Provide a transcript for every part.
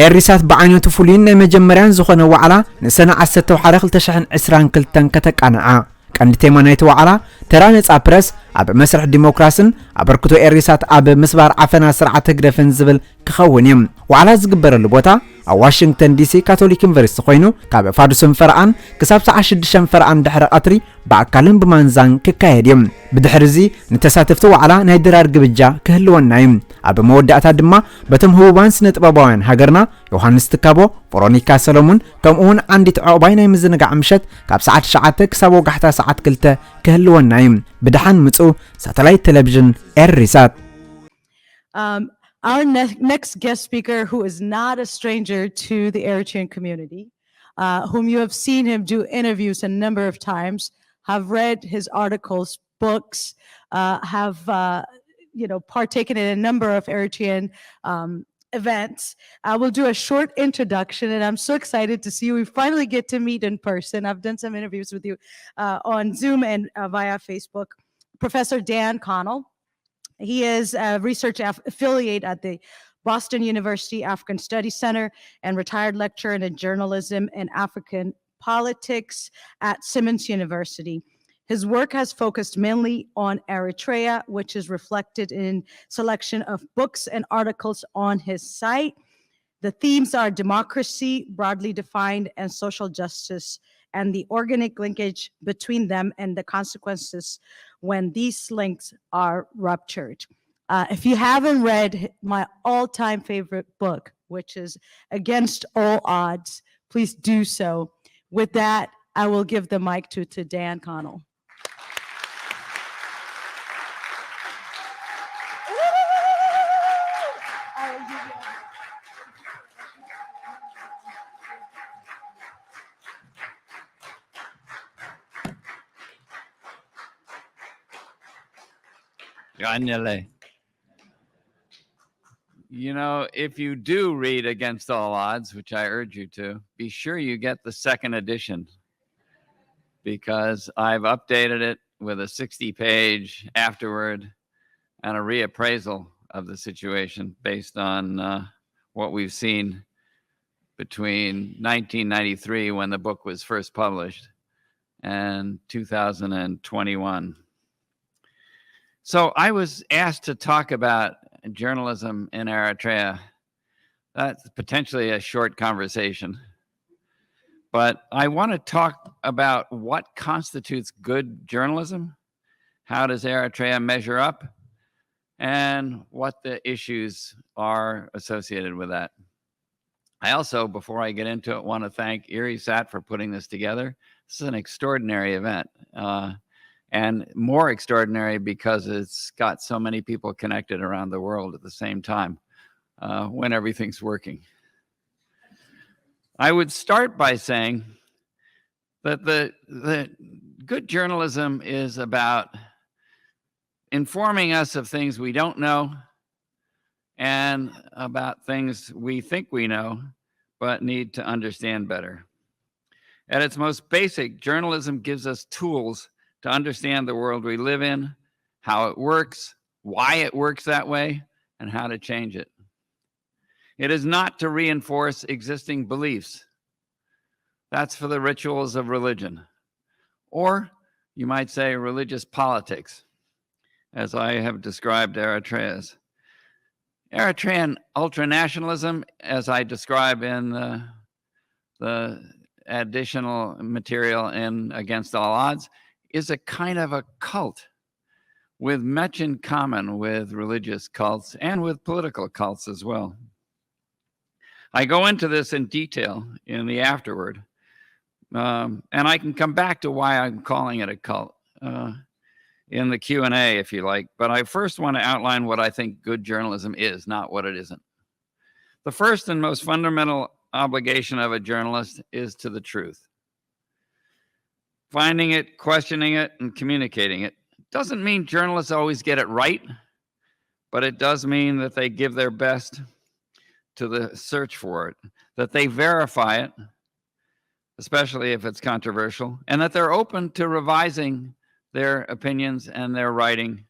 ኤሪሳት በዓይነቱ ፍሉይን ናይ መጀመርያን ዝኾነ ዋዕላ ንሰነ 11/2022 ከተቃንዓ ቀንዲ ቴማ ናይቲ ዋዕላ ተራ ነጻ ፕረስ ኣብ መስርሕ ዲሞክራሲን ኣበርክቶ ኤሪሳት ኣብ ምስባር ዓፈና ስርዓተ ግደፍን ዝብል ክኸውን እዩ ዋዕላ ዝግበረሉ ቦታ ኣብ ዋሽንግተን ዲሲ ካቶሊክ ዩኒቨርሲቲ ኮይኑ ካብ ፋዱስን ፈርኣን ክሳብ 6 ፈርኣን ድሕረ ቀትሪ በኣካልን ብማንዛን ክካየድ እዩ ብድሕሪዚ ንተሳተፍቲ ዋዕላ ናይ ድራር ግብጃ ክህልወና እዩ ኣብ መወዳእታ ድማ በቶም ህቡባን ስነ-ጥበባውያን ሃገርና ዮሃንስ ትካቦ ቬሮኒካ ሰሎሞን ከምኡውን አንዲት ዕቑባይ ናይ ምዝንጋዕ ምሸት ካብ ሰዓት 9 ክሳብ ወጋሕታ ሰዓት 2 ክህልወና እዩ ብድሓን ምጽኡ ሳተላይት ቴለቪዥን ኤሪሳት Our next guest speaker, who is not a stranger to the Eritrean community, whom you have seen him do interviews a number of times, have read his articles, books, have partaken in a number of Eritrean events. I will do a short introduction, and I'm so excited to see you. We finally get to meet in person. I've done some interviews with you on Zoom and via Facebook. Professor Dan Connell. He is a research affiliate at the Boston University African Studies Center and retired lecturer in journalism and African politics at Simmons University. His work has focused mainly on Eritrea, which is reflected in selection of books and articles on his site. The themes are democracy, broadly defined, and social justice, and the organic linkage between them and the consequences when these links are ruptured. If you haven't read my all-time favorite book, which is Against All Odds, please do so. With that, I will give the mic to Dan Connell. You know, if you do read Against All Odds, which I urge you to, be sure you get the second edition, because I've updated it with a 60-page afterward and a reappraisal of the situation based on what we've seen between 1993, when the book was first published, and 2021. So I was asked to talk about journalism in Eritrea. That's potentially a short conversation. But I want to talk about what constitutes good journalism, how does Eritrea measure up, and what the issues are associated with that. I also, before I get into it, want to thank Erisat for putting this together. This is an extraordinary event. And more extraordinary because it's got so many people connected around the world at the same time when everything's working. I would start by saying that the good journalism is about informing us of things we don't know and about things we think we know but need to understand better. At its most basic, journalism gives us tools to understand the world we live in, how it works, why it works that way, and how to change it. It is not to reinforce existing beliefs. That's for the rituals of religion. Or you might say religious politics, as I have described Eritrea's. Eritrean ultranationalism, as I describe in the additional material in Against All Odds, is a kind of a cult with much in common with religious cults and with political cults as well. I go into this in detail in the afterward, and I can come back to why I'm calling it a cult in the Q&A if you like, but I first want to outline what I think good journalism is, not what it isn't. The first and most fundamental obligation of a journalist is to the truth. Finding it, questioning it, and communicating it doesn't mean journalists always get it right, but it does mean that they give their best to the search for it, that they verify it, especially if it's controversial, and that they're open to revising their opinions and their writing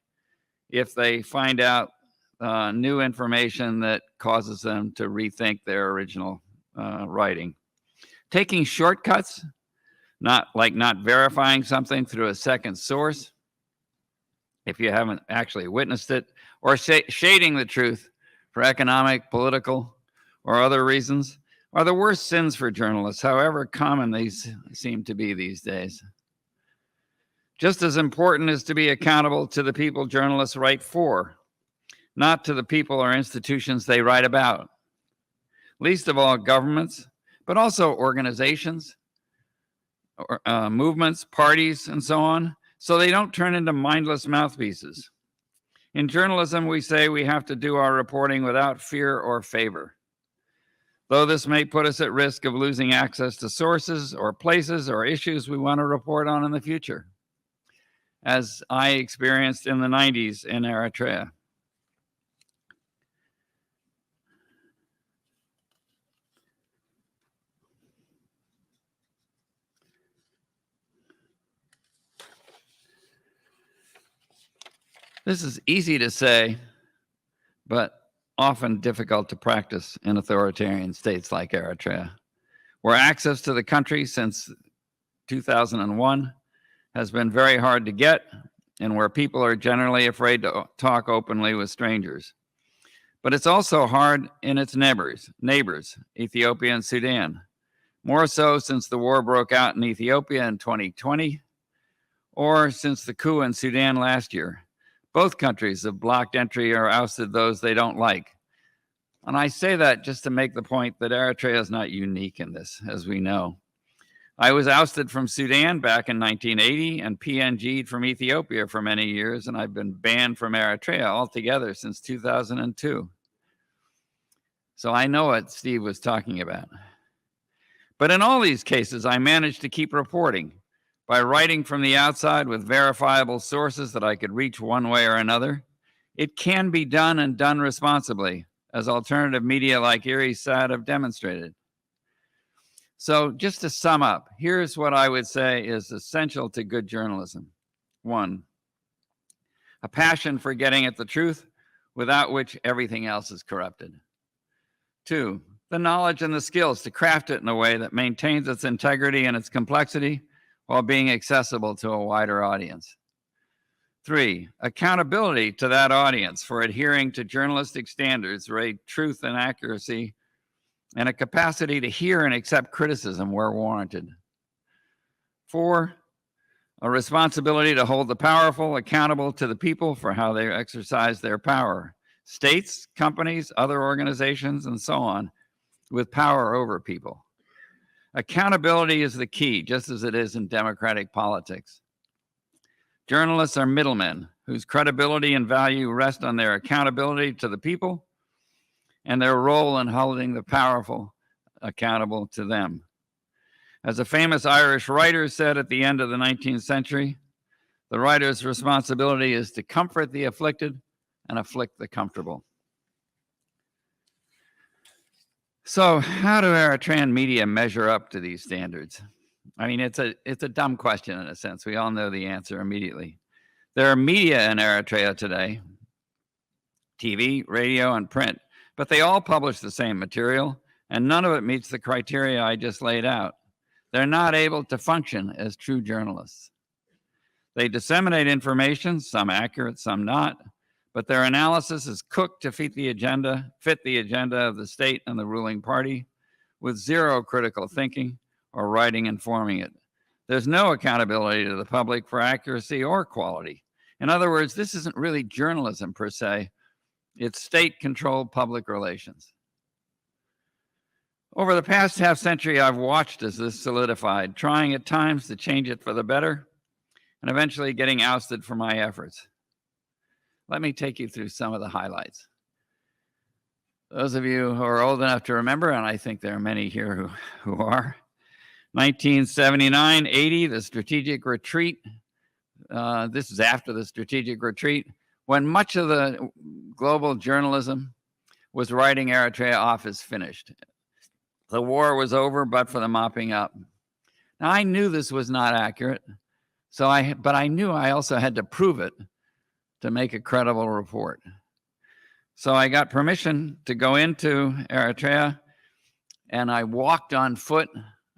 if they find out new information that causes them to rethink their original writing. Taking shortcuts, not verifying something through a second source, if you haven't actually witnessed it, or shading the truth for economic, political, or other reasons, are the worst sins for journalists, however common these seem to be these days. Just as important is to be accountable to the people journalists write for, not to the people or institutions they write about. Least of all governments, but also organizations, movements, parties, and so on, so they don't turn into mindless mouthpieces. In journalism, we say we have to do our reporting without fear or favor. Though this may put us at risk of losing access to sources or places or issues we want to report on in the future, as I experienced in the 90s in Eritrea. This is easy to say, but often difficult to practice in authoritarian states like Eritrea, where access to the country since 2001 has been very hard to get, and where people are generally afraid to talk openly with strangers. But it's also hard in its neighbors, Ethiopia and Sudan, more so since the war broke out in Ethiopia in 2020, or since the coup in Sudan last year. Both countries have blocked entry or ousted those they don't like. And I say that just to make the point that Eritrea is not unique in this, as we know. I was ousted from Sudan back in 1980 and PNG'd from Ethiopia for many years, and I've been banned from Eritrea altogether since 2002. So I know what Steve was talking about. But in all these cases, I managed to keep reporting by writing from the outside with verifiable sources that I could reach one way or another. It can be done and done responsibly, as alternative media like Erisat have demonstrated. So just to sum up, here's what I would say is essential to good journalism. 1, a passion for getting at the truth, without which everything else is corrupted. 2, the knowledge and the skills to craft it in a way that maintains its integrity and its complexity while being accessible to a wider audience. 3, accountability to that audience for adhering to journalistic standards, rate truth and accuracy, and a capacity to hear and accept criticism where warranted. 4, a responsibility to hold the powerful accountable to the people for how they exercise their power. States, companies, other organizations, and so on, with power over people. Accountability is the key, just as it is in democratic politics. Journalists are middlemen whose credibility and value rest on their accountability to the people and their role in holding the powerful accountable to them. As a famous Irish writer said at the end of the 19th century, the writer's responsibility is to comfort the afflicted and afflict the comfortable. So how do Eritrean media measure up to these standards? I mean, it's a dumb question in a sense. We all know the answer immediately. There are media in Eritrea today, TV, radio, and print, but they all publish the same material, and none of it meets the criteria I just laid out. They're not able to function as true journalists. They disseminate information, some accurate, some not, but their analysis is cooked to fit the agenda of the state and the ruling party, with zero critical thinking or writing informing it. There's no accountability to the public for accuracy or quality. In other words, this isn't really journalism per se, it's state-controlled public relations. Over the past half century, I've watched as this solidified, trying at times to change it for the better, and eventually getting ousted for my efforts. Let me take you through some of the highlights. Those of you who are old enough to remember, and I think there are many here who are, 1979-80, the strategic retreat. This is after the strategic retreat, when much of the global journalism was writing Eritrea off as finished. The war was over, but for the mopping up. Now, I knew this was not accurate, but I knew I also had to prove it to make a credible report. So I got permission to go into Eritrea, and I walked on foot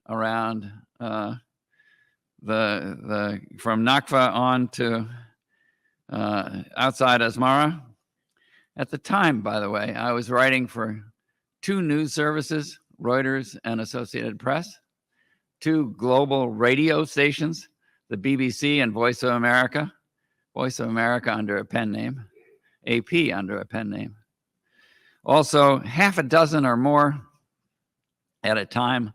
around from Nakfa on to outside Asmara. At the time, by the way, I was writing for 2 news services, Reuters and Associated Press, 2 global radio stations, the BBC and Voice of America under a pen name, AP under a pen name. Also, half a dozen or more at a time,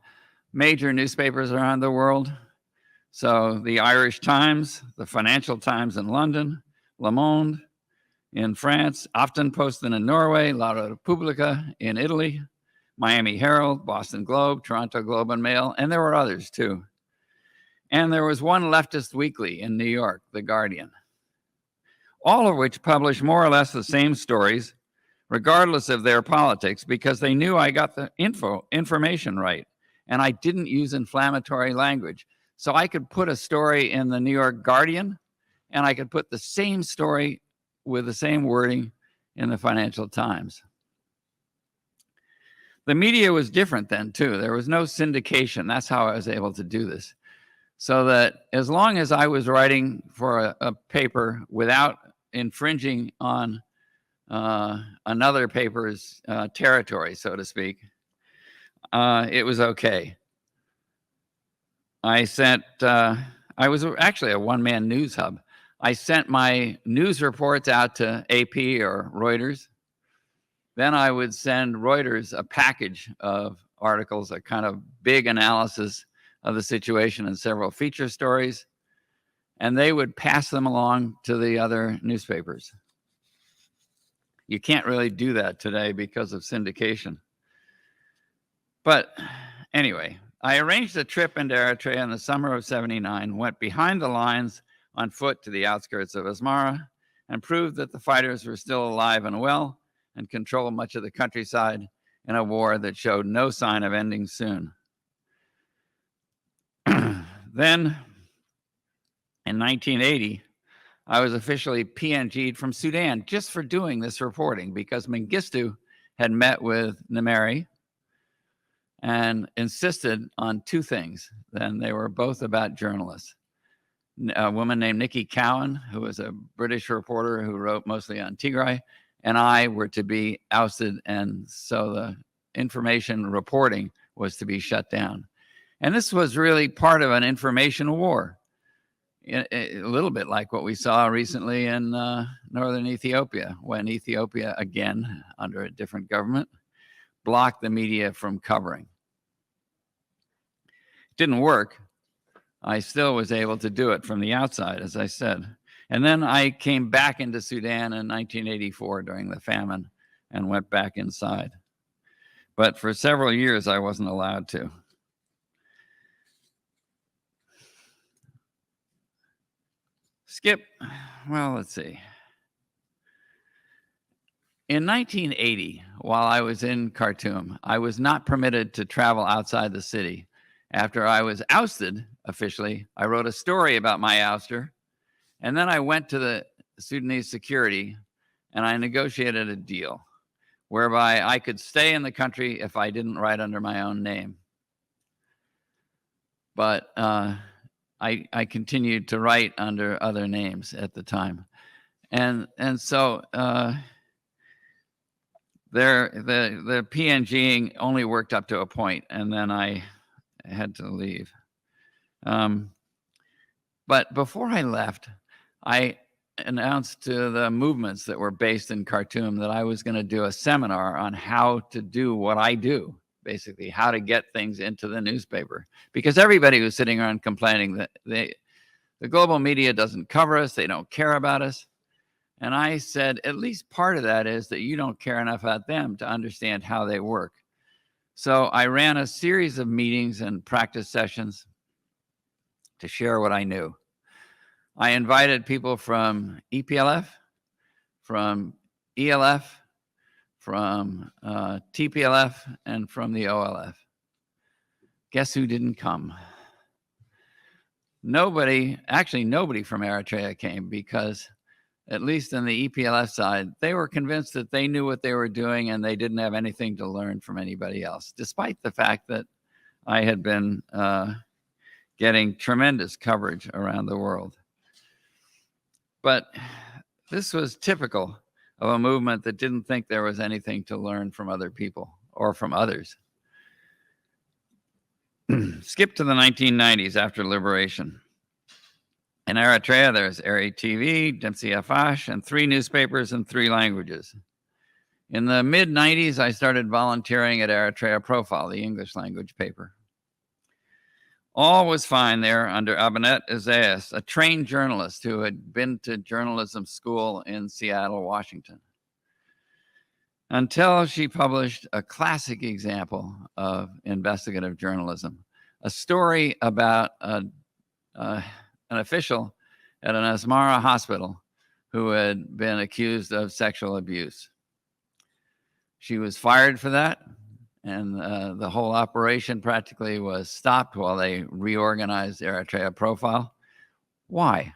major newspapers around the world. So the Irish Times, the Financial Times in London, Le Monde in France, Aftenposten in Norway, La Repubblica in Italy, Miami Herald, Boston Globe, Toronto Globe and Mail, and there were others too. And there was one leftist weekly in New York, The Guardian, all of which published more or less the same stories, regardless of their politics, because they knew I got the information right, and I didn't use inflammatory language. So I could put a story in the New York Guardian, and I could put the same story with the same wording in the Financial Times. The media was different then too. There was no syndication. That's how I was able to do this. So that as long as I was writing for a paper without infringing on another paper's territory, so to speak, it was okay. I was actually a one-man news hub. I sent my news reports out to AP or Reuters. Then I would send Reuters a package of articles, a kind of big analysis of the situation and several feature stories, and they would pass them along to the other newspapers. You can't really do that today because of syndication. But anyway, I arranged a trip into Eritrea in the summer of '79, went behind the lines on foot to the outskirts of Asmara, and proved that the fighters were still alive and well and controlled much of the countryside in a war that showed no sign of ending soon. Then, in 1980, I was officially PNG'd from Sudan just for doing this reporting, because Mengistu had met with Nimeri and insisted on 2 things. Then they were both about journalists. A woman named Nikki Cowan, who was a British reporter who wrote mostly on Tigray, and I were to be ousted, and so the information reporting was to be shut down. And this was really part of an information war, a little bit like what we saw recently in northern Ethiopia, when Ethiopia, again, under a different government, blocked the media from covering. It didn't work. I still was able to do it from the outside, as I said. And then I came back into Sudan in 1984 during the famine and went back inside. But for several years, I wasn't allowed to. Skip, well, let's see. In 1980, while I was in Khartoum, I was not permitted to travel outside the city. After I was ousted officially, I wrote a story about my ouster, and then I went to the Sudanese security and I negotiated a deal whereby I could stay in the country if I didn't write under my own name. But I continued to write under other names at the time. And so the PNGing only worked up to a point, and then I had to leave. But before I left, I announced to the movements that were based in Khartoum that I was going to do a seminar on how to do what I do, basically how to get things into the newspaper. Because everybody was sitting around complaining that the global media doesn't cover us, they don't care about us. And I said, at least part of that is that you don't care enough about them to understand how they work. So I ran a series of meetings and practice sessions to share what I knew. I invited people from EPLF, from ELF, from TPLF, and from the OLF. Guess who didn't come? Nobody from Eritrea came, because at least in the EPLF side, they were convinced that they knew what they were doing and they didn't have anything to learn from anybody else, despite the fact that I had been getting tremendous coverage around the world. But this was typical of a movement that didn't think there was anything to learn from other people or from others. Skip to the 1990s after liberation. In Eritrea, there's Eri TV, Dempsey Afash, and 3 newspapers in 3 languages. In the mid-90s, I started volunteering at Eritrea Profile, the English language paper. All was fine there under Abanet Isaias, a trained journalist who had been to journalism school in Seattle, Washington, until she published a classic example of investigative journalism, a story about an official at an Asmara hospital who had been accused of sexual abuse. She was fired for that, and the whole operation practically was stopped while they reorganized Eritrea Profile. Why?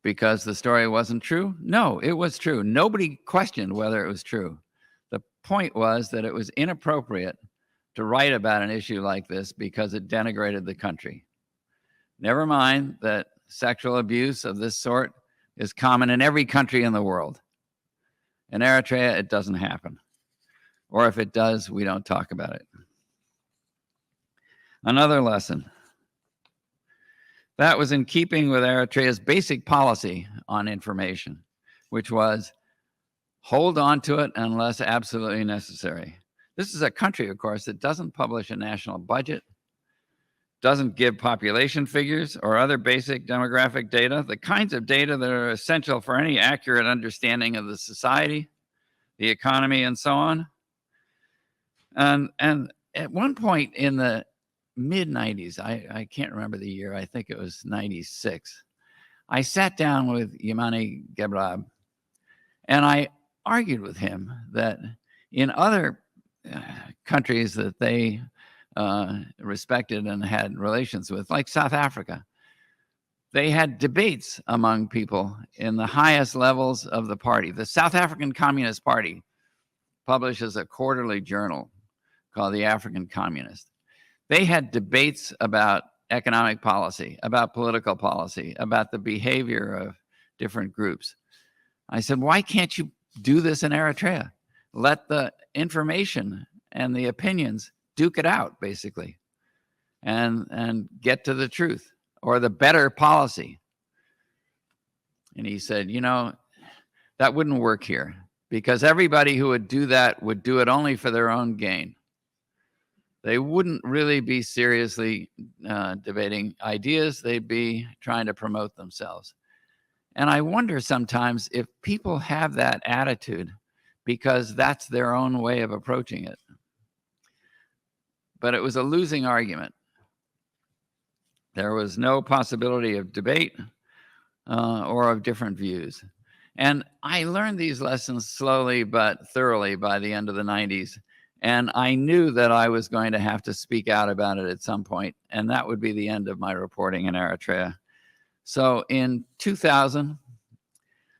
Because the story wasn't true? No, it was true. Nobody questioned whether it was true. The point was that it was inappropriate to write about an issue like this because it denigrated the country. Never mind that sexual abuse of this sort is common in every country in the world. In Eritrea, it doesn't happen. Or if it does, we don't talk about it. Another lesson. That was in keeping with Eritrea's basic policy on information, which was hold on to it unless absolutely necessary. This is a country, of course, that doesn't publish a national budget, doesn't give population figures or other basic demographic data, the kinds of data that are essential for any accurate understanding of the society, the economy, and so on. And at one point in the mid-90s, I can't remember the year, I think it was 96, I sat down with Yamani Gebrab, and I argued with him that in other countries that they respected and had relations with, like South Africa, they had debates among people in the highest levels of the party. The South African Communist Party publishes a quarterly journal called the African Communist. They had debates about economic policy, about political policy, about the behavior of different groups. I said, why can't you do this in Eritrea? Let the information and the opinions duke it out, basically, and get to the truth or the better policy. And he said, you know, that wouldn't work here because everybody who would do that would do it only for their own gain. They wouldn't really be seriously debating ideas. They'd be trying to promote themselves. And I wonder sometimes if people have that attitude because that's their own way of approaching it. But it was a losing argument. There was no possibility of debate or of different views. And I learned these lessons slowly but thoroughly by the end of the 90s. And I knew that I was going to have to speak out about it at some point, and that would be the end of my reporting in Eritrea. So in 2000,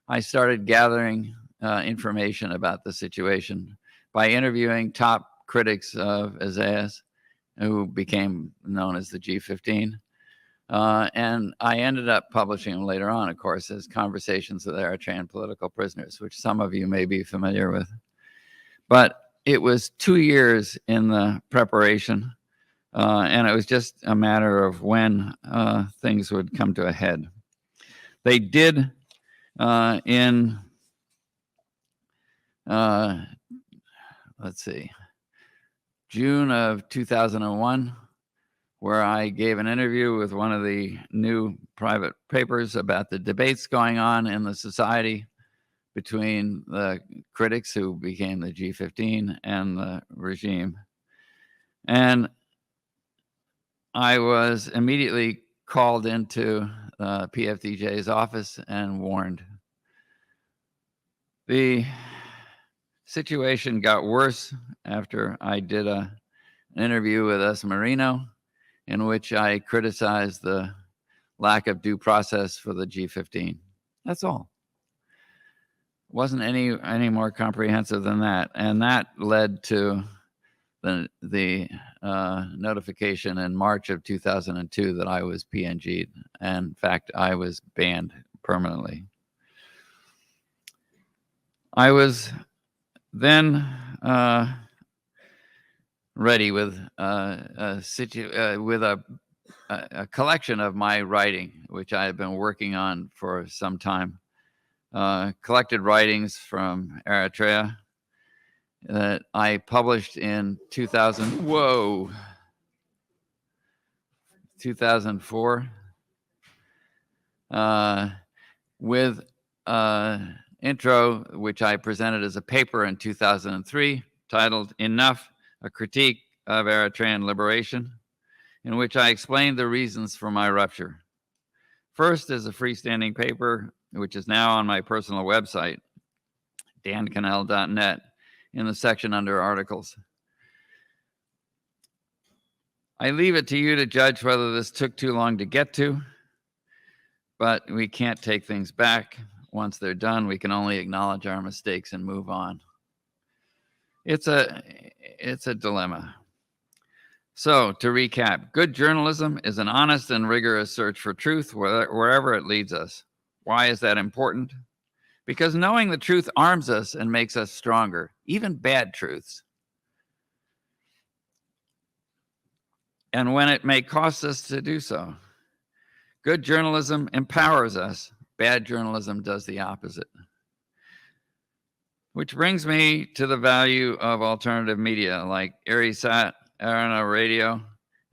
I started gathering information about the situation by interviewing top critics of Isaias, who became known as the G15. And I ended up publishing them later on, of course, as Conversations with Eritrean Political Prisoners, which some of you may be familiar with. But it was 2 years in the preparation, and it was just a matter of when things would come to a head. They did in, let's see, June of 2001, where I gave an interview with one of the new private papers about the debates going on in the society between the critics who became the G15 and the regime. And I was immediately called into PFDJ's office and warned. The situation got worse after I did an interview with S. Marino, in which I criticized the lack of due process for the G15. That's all. wasn't any more comprehensive than that, and that led to the notification in March of 2002 that I was PNG'd, and in fact, I was banned permanently. I was then ready with a collection of my writing, which I had been working on for some time. Collected writings from Eritrea that I published in 2004 with intro, which I presented as a paper in 2003, titled Enough, A Critique of Eritrean Liberation, in which I explained the reasons for my rupture. First as a freestanding paper, which is now on my personal website, danconnell.net, in the section under articles. I leave it to you to judge whether this took too long to get to, but we can't take things back. Once they're done, we can only acknowledge our mistakes and move on. It's a dilemma. So to recap, good journalism is an honest and rigorous search for truth wherever it leads us. Why is that important? Because knowing the truth arms us and makes us stronger, even bad truths. And when it may cost us to do so. Good journalism empowers us. Bad journalism does the opposite. Which brings me to the value of alternative media like Erisat, Arana Radio,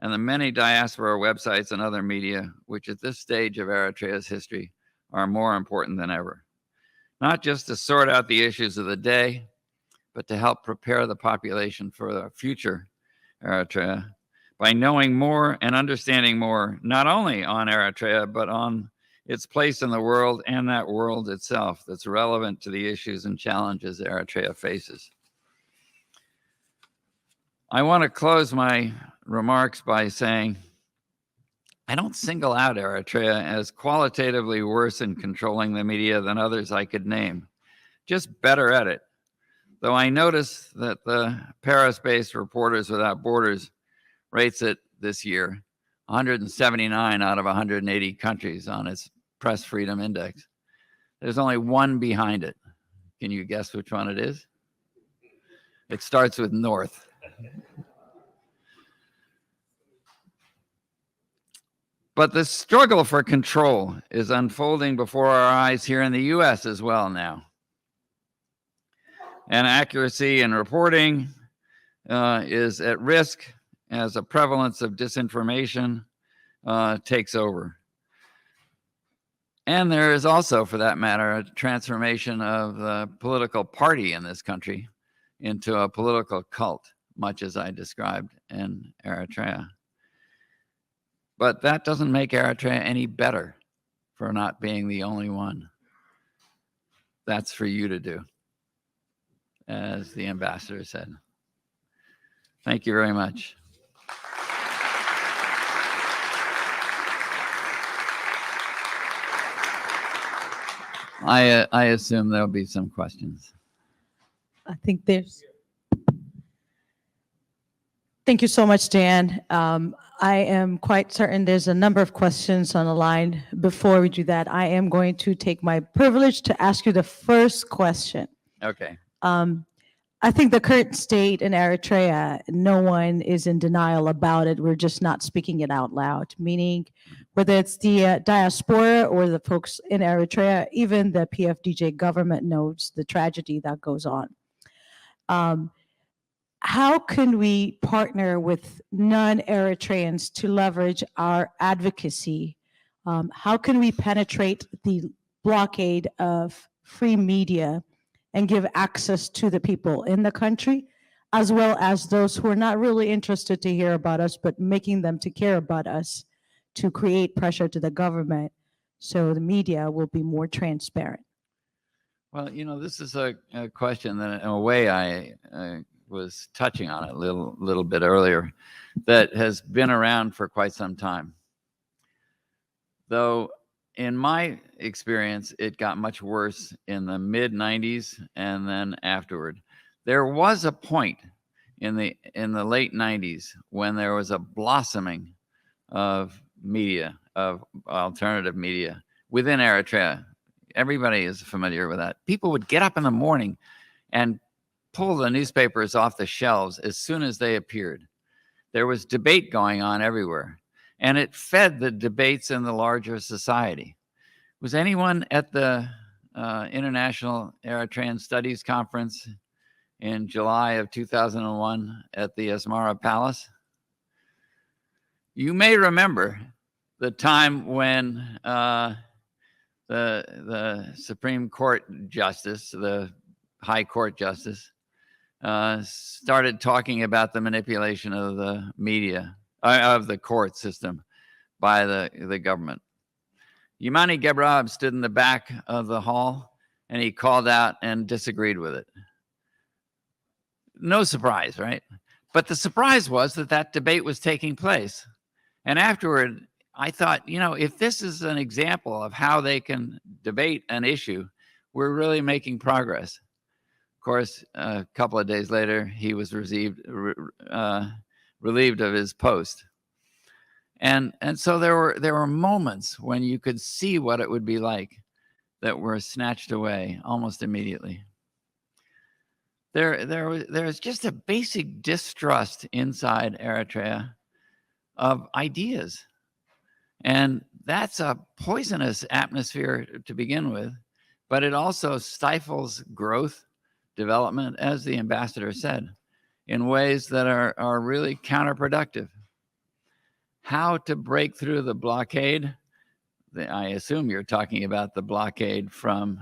and the many diaspora websites and other media, which at this stage of Eritrea's history are more important than ever. Not just to sort out the issues of the day, but to help prepare the population for the future Eritrea by knowing more and understanding more, not only on Eritrea, but on its place in the world and that world itself that's relevant to the issues and challenges Eritrea faces. I want to close my remarks by saying, I don't single out Eritrea as qualitatively worse in controlling the media than others I could name, just better at it. Though I notice that the Paris-based Reporters Without Borders rates it this year 179 out of 180 countries on its Press Freedom Index. There's only one behind it. Can you guess which one it is? It starts with North. But the struggle for control is unfolding before our eyes here in the US as well now. And accuracy in reporting is at risk as a prevalence of disinformation takes over. And there is also, for that matter, a transformation of the political party in this country into a political cult, much as I described in Eritrea. But that doesn't make Eritrea any better for not being the only one. That's for you to do, as the ambassador said. Thank you very much. I assume there'll be some questions. I think there's. Thank you so much, Dan. I am quite certain there's a number of questions on the line. Before we do that, I am going to take my privilege to ask you the first question. Okay. I think the current state in Eritrea, no one is in denial about it. We're just not speaking it out loud, meaning whether it's the diaspora or the folks in Eritrea, even the PFDJ government knows the tragedy that goes on. How can we partner with non-Eritreans to leverage our advocacy? How can we penetrate the blockade of free media and give access to the people in the country, as well as those who are not really interested to hear about us, but making them to care about us, to create pressure to the government so the media will be more transparent? Well, you know, this is a question that in a way I was touching on it a little bit earlier, that has been around for quite some time. Though in my experience, it got much worse in the mid 90s and then afterward. There was a point in the late 90s when there was a blossoming of media, of alternative media within Eritrea. Everybody is familiar with that. People would get up in the morning and pull the newspapers off the shelves as soon as they appeared. There was debate going on everywhere, and it fed the debates in the larger society. Was anyone at the International Eritrean Studies Conference in July of 2001 at the Asmara Palace? You may remember the time when the Supreme Court Justice, the High Court Justice, started talking about the manipulation of the media, of the court system by the government. Yamani Gebrab stood in the back of the hall and he called out and disagreed with it. No surprise, right? But the surprise was that that debate was taking place. And afterward, I thought, you know, if this is an example of how they can debate an issue, we're really making progress. Of course, a couple of days later, he was relieved of his post. And so there were moments when you could see what it would be like that were snatched away almost immediately. There was just a basic distrust inside Eritrea of ideas. And that's a poisonous atmosphere to begin with, but it also stifles growth, development, as the ambassador said, in ways that are really counterproductive. How to break through the blockade? I assume you're talking about the blockade from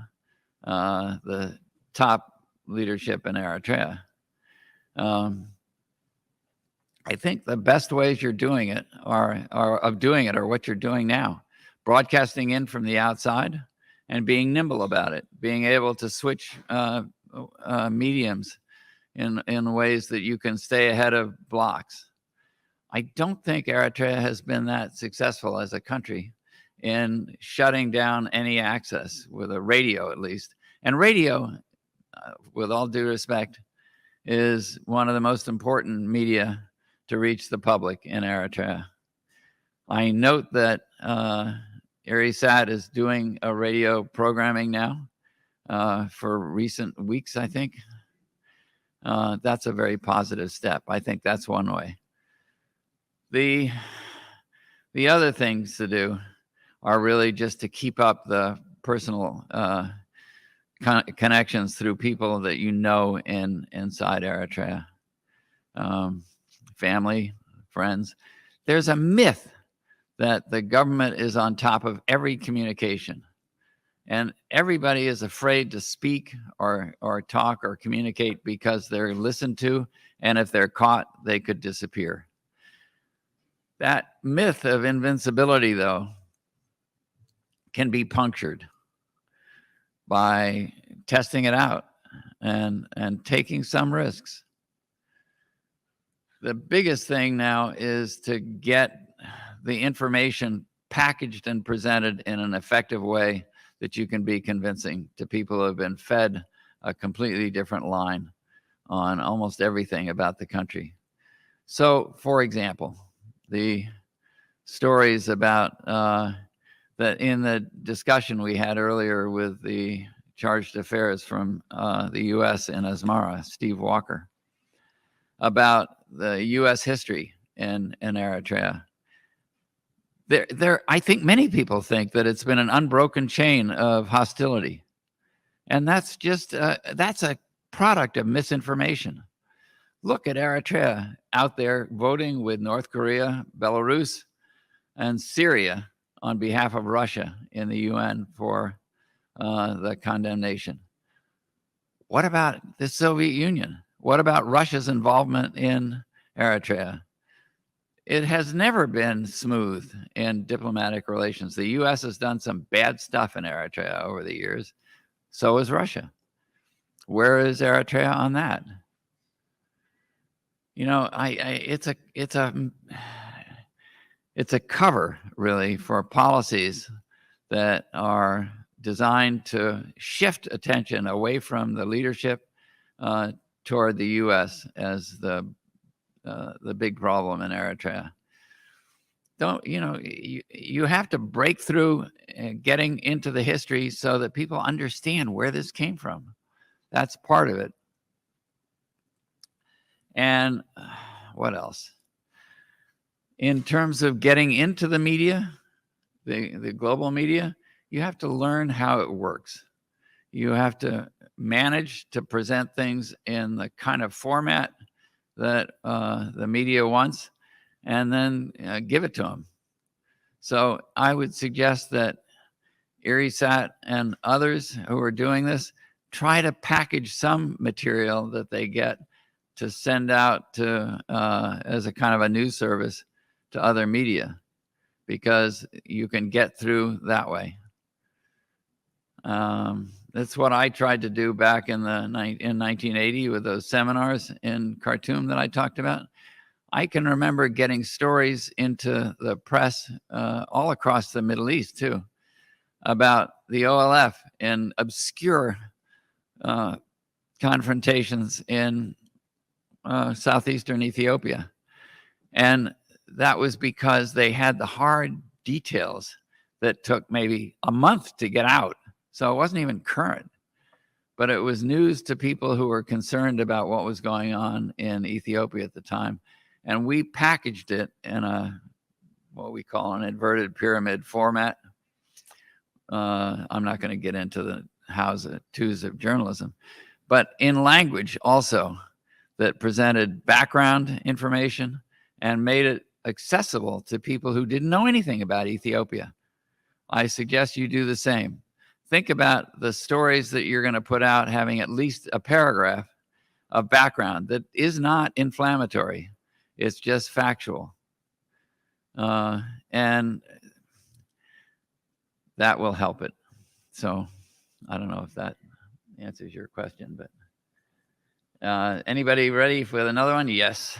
the top leadership in Eritrea. I think the best ways you're doing it are what you're doing now, broadcasting in from the outside and being nimble about it, being able to switch mediums in ways that you can stay ahead of blocks. I don't think Eritrea has been that successful as a country in shutting down any access with a radio, at least. And radio, with all due respect, is one of the most important media to reach the public in Eritrea. I note that Erisat is doing a radio programming now for recent weeks, I think. That's a very positive step. I think that's one way. The other things to do are really just to keep up the personal connections through people that you know inside Eritrea, family, friends. There's a myth that the government is on top of every communication, and everybody is afraid to speak or talk or communicate because they're listened to, and if they're caught, they could disappear. That myth of invincibility, though, can be punctured by testing it out and taking some risks. The biggest thing now is to get the information packaged and presented in an effective way that you can be convincing to people who have been fed a completely different line on almost everything about the country. So, for example, the stories about that in the discussion we had earlier with the charged affairs from the U.S. in Asmara, Steve Walker, about the U.S. history in Eritrea. I think many people think that it's been an unbroken chain of hostility. And that's just, that's a product of misinformation. Look at Eritrea out there voting with North Korea, Belarus, and Syria on behalf of Russia in the UN for the condemnation. What about the Soviet Union? What about Russia's involvement in Eritrea? It has never been smooth in diplomatic relations. The U.S. has done some bad stuff in Eritrea over the years. So has Russia. Where is Eritrea on that? You know, it's a cover, really, for policies that are designed to shift attention away from the leadership toward the U.S. as the big problem in Eritrea. You have to break through getting into the history so that people understand where this came from. That's part of it. And what else? In terms of getting into the media, the global media, you have to learn how it works. You have to manage to present things in the kind of format that the media wants, and then give it to them. So I would suggest that Erisat and others who are doing this try to package some material that they get to send out to as a kind of a news service to other media, because you can get through that way. That's what I tried to do back in 1980 with those seminars in Khartoum that I talked about. I can remember getting stories into the press all across the Middle East too, about the OLF in obscure confrontations in southeastern Ethiopia. And that was because they had the hard details that took maybe a month to get out. So it wasn't even current, but it was news to people who were concerned about what was going on in Ethiopia at the time. And we packaged it in what we call an inverted pyramid format. I'm not going to get into the hows and twos of journalism, but in language also that presented background information and made it accessible to people who didn't know anything about Ethiopia. I suggest you do the same. Think about the stories that you're going to put out having at least a paragraph of background that is not inflammatory. It's just factual. And that will help it. So I don't know if that answers your question, but anybody ready for another one? Yes.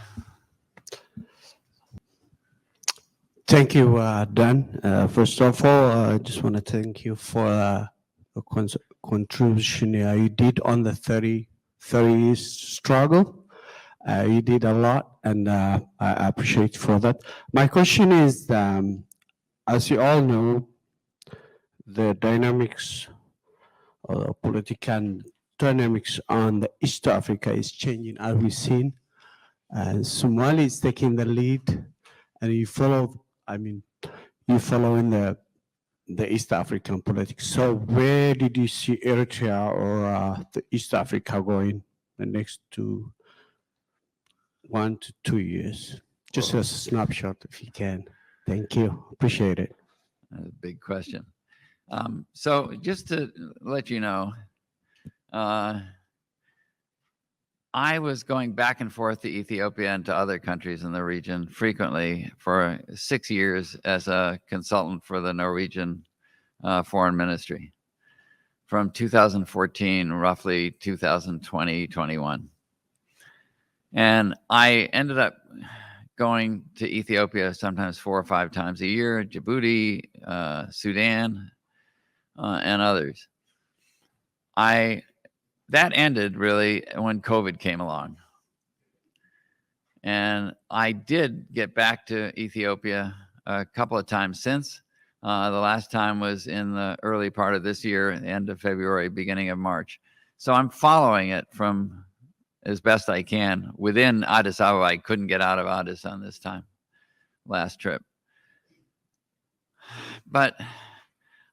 Thank you, Dan. First of all, I just want to thank you for the contribution you did on the 30 years struggle. You did a lot, and I appreciate for that. My question is, as you all know, the dynamics, political dynamics on the East Africa is changing, as we've seen. Somalia is taking the lead, and you follow in the East African politics. So where did you see Eritrea or the East Africa going the next 1 to 2 years? Just as a snapshot, if you can. Thank you. Appreciate it. That's a big question. So just to let you know, I was going back and forth to Ethiopia and to other countries in the region frequently for 6 years as a consultant for the Norwegian Foreign Ministry from 2014, roughly 2020, 21. And I ended up going to Ethiopia sometimes 4 or 5 times a year, Djibouti, Sudan, and others. That ended really when COVID came along. And I did get back to Ethiopia a couple of times since. The last time was in the early part of this year, the end of February, beginning of March. So I'm following it from as best I can within Addis Ababa. I couldn't get out of Addis on this time, last trip. But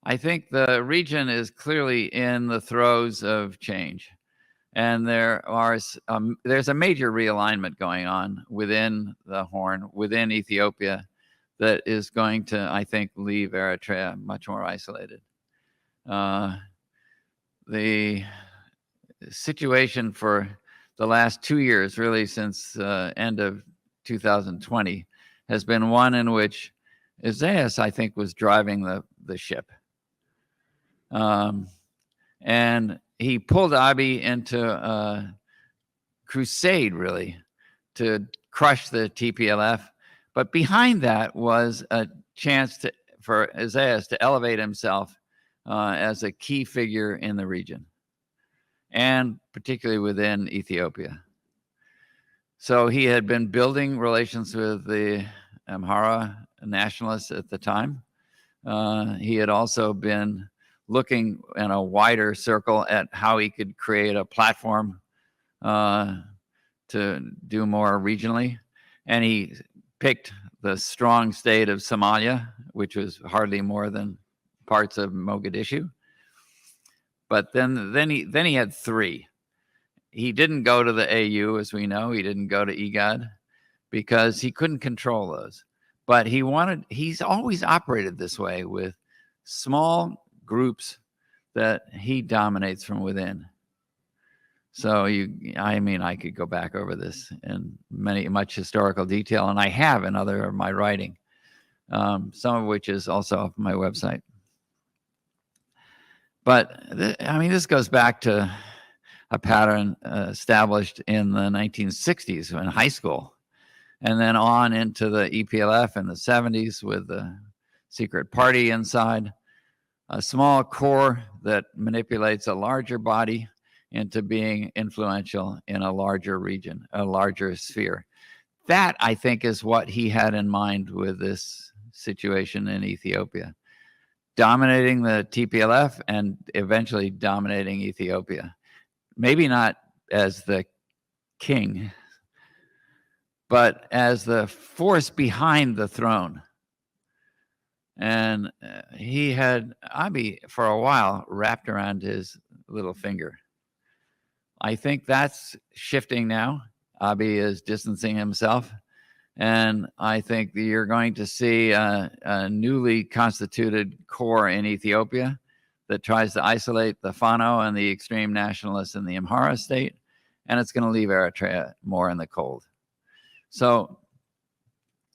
I think the region is clearly in the throes of change. And there's a major realignment going on within the Horn, within Ethiopia, that is going to, I think, leave Eritrea much more isolated. The situation for the last 2 years, really since the end of 2020, has been one in which Isaias, I think, was driving the ship. And he pulled Abiy into a crusade, really, to crush the TPLF. But behind that was a chance for Isaiah to elevate himself as a key figure in the region, and particularly within Ethiopia. So he had been building relations with the Amhara nationalists at the time. He had also been looking in a wider circle at how he could create a platform to do more regionally. And he picked the strong state of Somalia, which was hardly more than parts of Mogadishu. But then he had three. He didn't go to the AU, as we know. He didn't go to IGAD because he couldn't control those. But he's always operated this way, with small groups that he dominates from within. So I could go back over this in much historical detail, and I have in other of my writing, some of which is also off my website. But this goes back to a pattern established in the 1960s in high school, and then on into the EPLF in the 70s with the secret party inside, a small core that manipulates a larger body into being influential in a larger region, a larger sphere. That, I think, is what he had in mind with this situation in Ethiopia. Dominating the TPLF and eventually dominating Ethiopia. Maybe not as the king, but as the force behind the throne. And he had Abiy for a while wrapped around his little finger. I think that's shifting now. Abiy is distancing himself. And I think that you're going to see a newly constituted core in Ethiopia that tries to isolate the Fano and the extreme nationalists in the Amhara state. And it's going to leave Eritrea more in the cold. So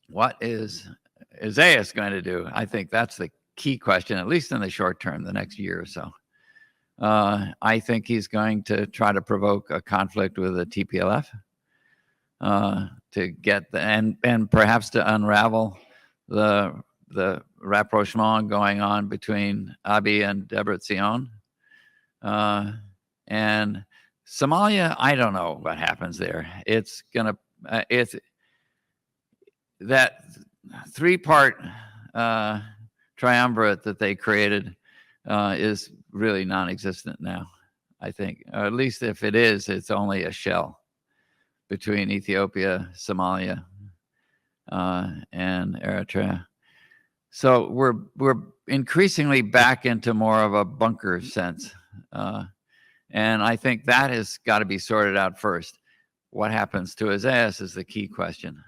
what is Isaiah going to do? I think that's the key question, at least in the short term, the next year or so. I think he's going to try to provoke a conflict with the TPLF to get and perhaps to unravel the rapprochement going on between Abiy and Debretsion. And Somalia, I don't know what happens there. It's that three-part triumvirate that they created is really non-existent now, I think. Or at least if it is, it's only a shell between Ethiopia, Somalia, and Eritrea. So we're increasingly back into more of a bunker sense. And I think that has got to be sorted out first. What happens to Isaiah is the key question.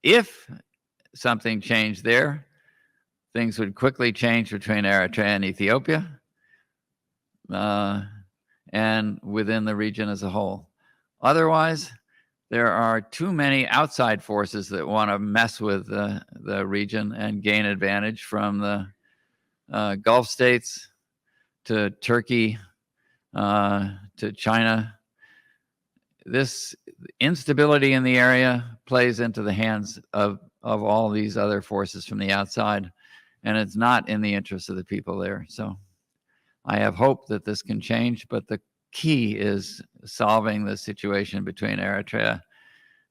If something changed there, things would quickly change between Eritrea and Ethiopia, and within the region as a whole. Otherwise, there are too many outside forces that want to mess with the region and gain advantage, from the Gulf states to Turkey to China. This instability in the area plays into the hands of all these other forces from the outside, and it's not in the interest of the people there. So I have hope that this can change, but the key is solving the situation between Eritrea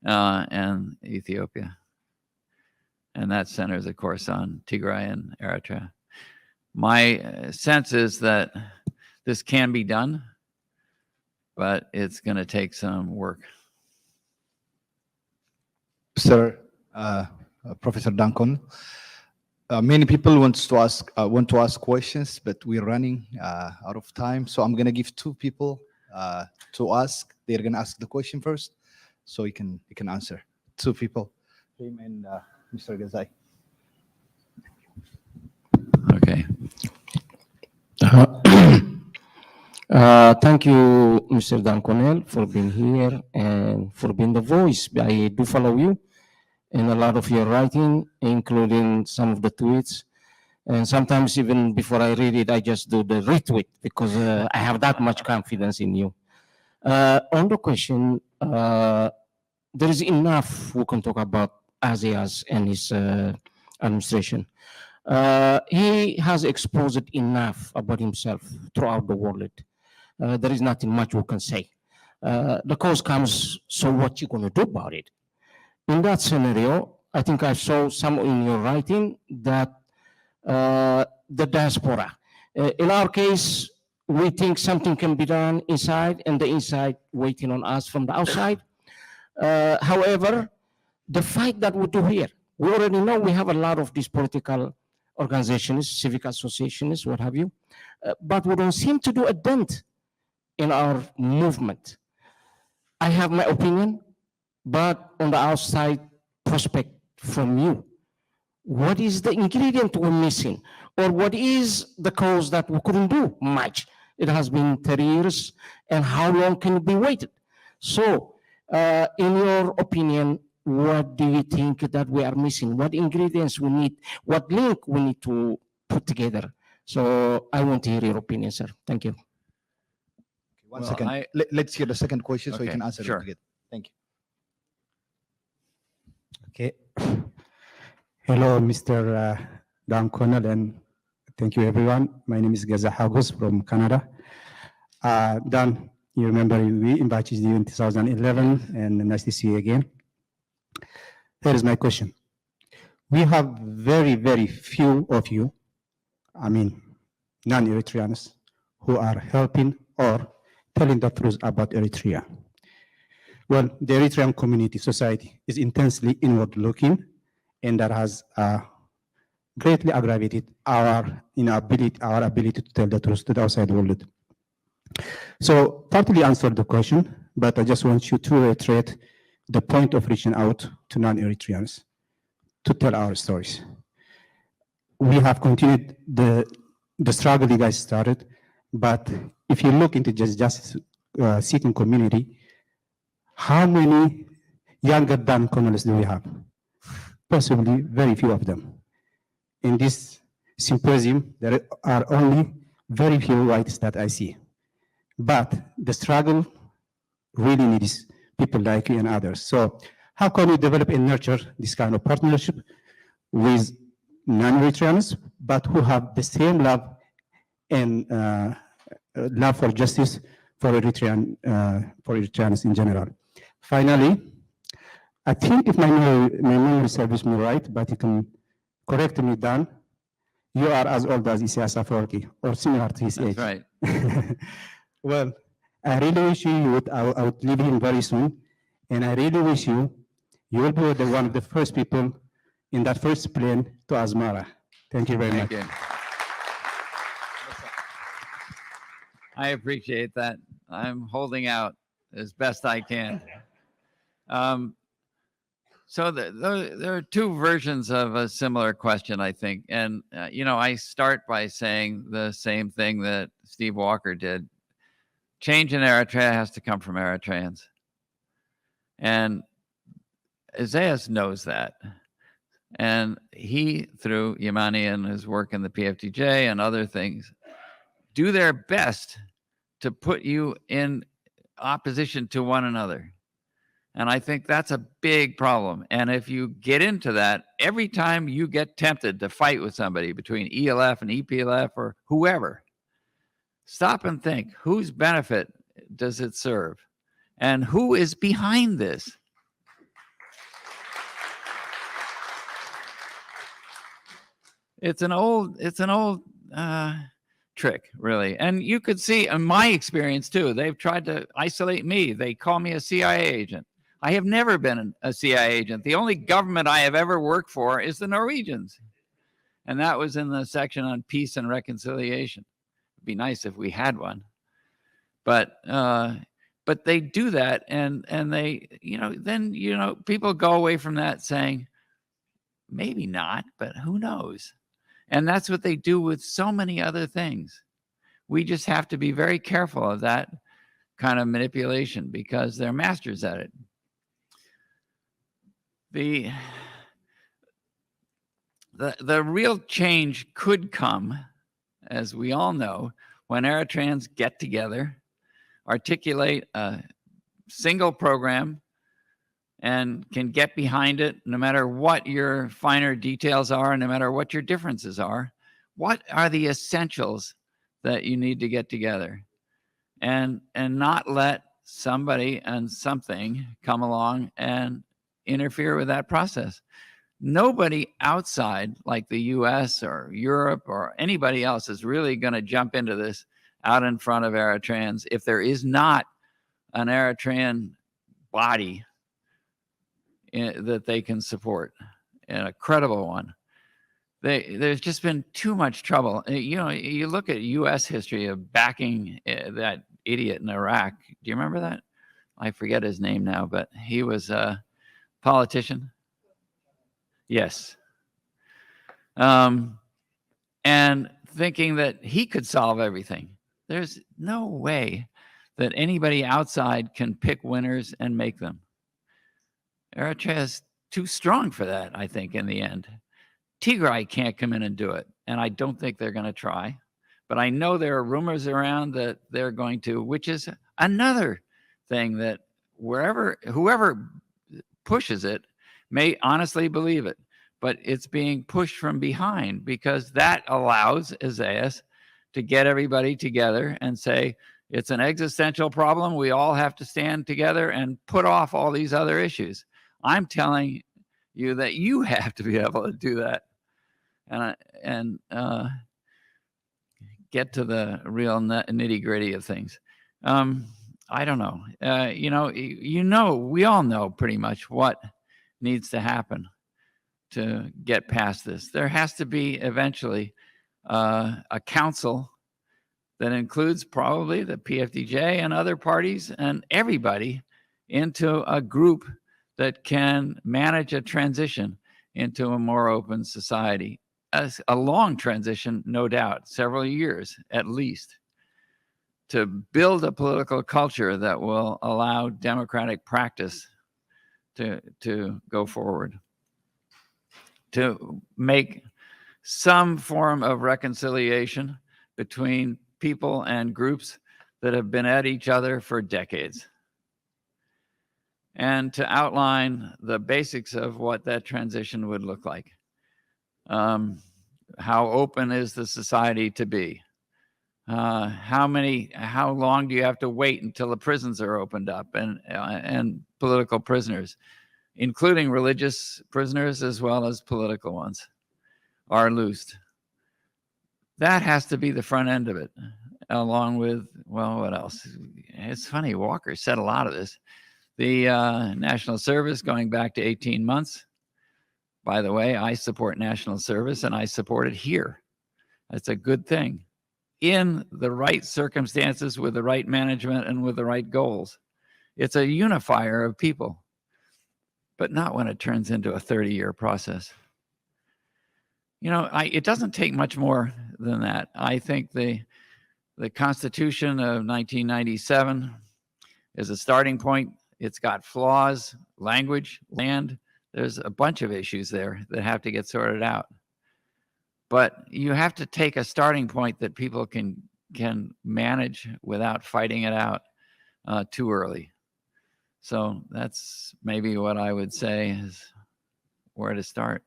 and Ethiopia. And that centers, of course, on Tigray and Eritrea. My sense is that this can be done, but it's going to take some work. Sir, Professor Duncan, many people want to ask questions, but we're running out of time. So I'm going to give two people to ask. They're going to ask the question first, so you can answer. Two people, him and Mr. Gazai. Okay. Thank you, Mr. Dan Connell, for being here and for being the voice. I do follow you in a lot of your writing, including some of the tweets. And sometimes even before I read it, I just do the retweet because I have that much confidence in you. On the question, there is enough we can talk about Isaiah and his administration. He has exposed enough about himself throughout the world. There is nothing much we can say. The cause comes, so what you going to do about it? In that scenario, I think I saw some in your writing that the diaspora. In our case, we think something can be done inside and the inside waiting on us from the outside. However, the fight that we do here, we already know we have a lot of these political organizations, civic associations, what have you, but we don't seem to do a dent in our movement. I have my opinion, but on the outside prospect from you, what is the ingredient we're missing? Or what is the cause that we couldn't do much? It has been 30 years, and how long can it be waited? So, in your opinion, what do you think that we are missing? What ingredients we need? What link we need to put together? So I want to hear your opinion, sir. Thank you. One second. Let's hear the second question so you can answer sure. it together. Thank you. Okay. Hello, Mr. Dan Connell, and thank you, everyone. My name is Gaza Hagos from Canada. Dan, you remember we invited you in 2011, and nice to see you again. Here is my question. We have very, very few of you, I mean, non-Eritreans, who are helping or telling the truth about Eritrea. Well, the Eritrean community society is intensely inward-looking, and that has greatly aggravated our ability to tell the truth to the outside world. So, partly answered the question, but I just want you to reiterate the point of reaching out to non-Eritreans to tell our stories. We have continued the struggle you guys started, but if you look into justice seeking community, how many younger than Connells do we have? Possibly very few of them. In this symposium, there are only very few whites that I see. But the struggle really needs people like you and others. So how can we develop and nurture this kind of partnership with non-Eritreans, but who have the same love and love for justice for Eritreans in general? Finally, I think if my memory serves me right, but you can correct me, Dan, you are as old as Isaias Afwerki, or similar to his age. That's right. Well, I really wish you would outlive him very soon, and I really wish you will be one of the first people in that first plane to Asmara. Thank you very much. Thank you. I appreciate that. I'm holding out as best I can. So there are two versions of a similar question, I think. And, I start by saying the same thing that Steve Walker did. Change in Eritrea has to come from Eritreans. And Isaias knows that. And he, through Yamani and his work in the PFDJ and other things, do their best to put you in opposition to one another. And I think that's a big problem. And if you get into that, every time you get tempted to fight with somebody between ELF and EPLF or whoever, stop and think, whose benefit does it serve? And who is behind this? It's an old trick, really. And you could see in my experience too, they've tried to isolate me. They call me a CIA agent. I have never been a CIA agent. The only government I have ever worked for is the Norwegians. And that was in the section on peace and reconciliation. It'd be nice if we had one. But they do that, and they, then, people go away from that saying, maybe not, but who knows? And that's what they do with so many other things. We just have to be very careful of that kind of manipulation because they're masters at it. The real change could come, as we all know, when Eritreans get together, articulate a single program, and can get behind it, no matter what your finer details are, no matter what your differences are. What are the essentials that you need to get together? And not let somebody and something come along and interfere with that process. Nobody outside, like the US or Europe or anybody else, is really going to jump into this out in front of Eritreans if there is not an Eritrean body that they can support, and a credible one. There's just been too much trouble. You know, you look at U.S. history of backing that idiot in Iraq. Do you remember that? I forget his name now, but he was a politician. Yes. And thinking that he could solve everything. There's no way that anybody outside can pick winners and make them. Eritrea is too strong for that, I think, in the end. Tigray can't come in and do it, and I don't think they're going to try. But I know there are rumors around that they're going to, which is another thing that whoever pushes it may honestly believe it, but it's being pushed from behind, because that allows Isaias to get everybody together and say, it's an existential problem. We all have to stand together and put off all these other issues. I'm telling you that you have to be able to do that and get to the real nitty gritty of things. I don't know. We all know pretty much what needs to happen to get past this. There has to be eventually a council that includes probably the PFDJ and other parties and everybody into a group that can manage a transition into a more open society. A long transition, no doubt, several years at least, to build a political culture that will allow democratic practice to go forward, to make some form of reconciliation between people and groups that have been at each other for decades, and to outline the basics of what that transition would look like. How open is the society to be? How long do you have to wait until the prisons are opened up and political prisoners, including religious prisoners as well as political ones, are loosed? That has to be the front end of it, along with, well, what else? It's funny, Walker said a lot of this. The national service going back to 18 months. By the way, I support national service, and I support it here. That's a good thing. In the right circumstances, with the right management, and with the right goals. It's a unifier of people, but not when it turns into a 30-year process. You know, it doesn't take much more than that. I think the Constitution of 1997 is a starting point. It's got flaws, language, land. There's a bunch of issues there that have to get sorted out. But you have to take a starting point that people can manage without fighting it out too early. So that's maybe what I would say is where to start.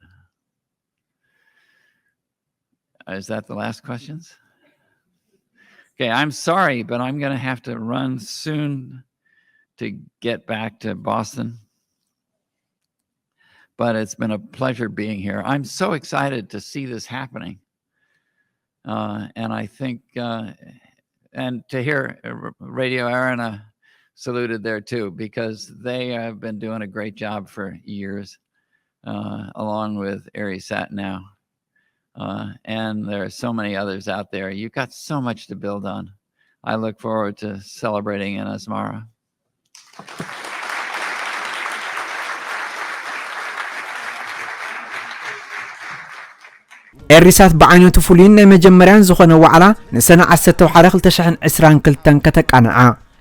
Is that the last questions? Okay, I'm sorry, but I'm going to have to run soon to get back to Boston. But it's been a pleasure being here. I'm so excited to see this happening. And I think, and to hear Radio Arena saluted there too, because they have been doing a great job for years, along with Erisat now. And there are so many others out there. You've got so much to build on. I look forward to celebrating in Asmara. ኤሪሳት በዓይነቱ ፍሉይን ናይ መጀመርያን ዝኾነ ዋዕላ ንሰነ 11 2022 ከተቃንዓ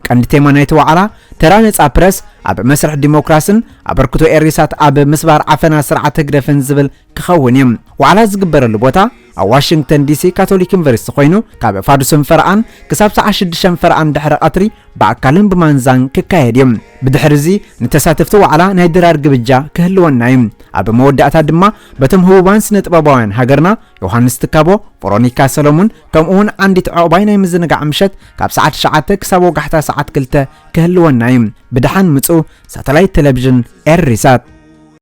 ቀንዲ ቴማ ናይቲ ዋዕላ ተራ ነጻ ፕረስ ኣብ መስርሕ ዲሞክራስን ኣበርክቶ ኤሪሳት ኣብ ምስባር ዓፈና ስርዓት ህግደፍን ዝብል ክኸውን እዩ ዋዕላ ዝግበረሉ ቦታ ኣብ ዋሽንግተን ዲሲ ካቶሊክ ዩኒቨርሲቲ ኮይኑ ካብ ፋዱስን ፈርኣን ክሳብ 6 ፈርኣን ድሕረ ቀትሪ ብኣካልን ብማንዛን ክካየድ እዩ ብድሕሪዚ ንተሳተፍቲ ዋዕላ ናይ ድራር ግብጃ ክህልወና እዩ ኣብ መወዳእታ ድማ በቶም ህቡባን ስነ-ጥበባውያን ሃገርና ዮሃንስ ትካቦ ቬሮኒካ ሰሎሞን ከምኡውን አንዲት ዕቑባይ ናይ ምዝንጋዕ ምሸት ካብ ሰዓት 9 ክሳብ ወጋሕታ ሰዓት 2 ክህልወና እዩ ብድሓን ምፁ ሳተላይት ቴለቪዥን ኤሪሳት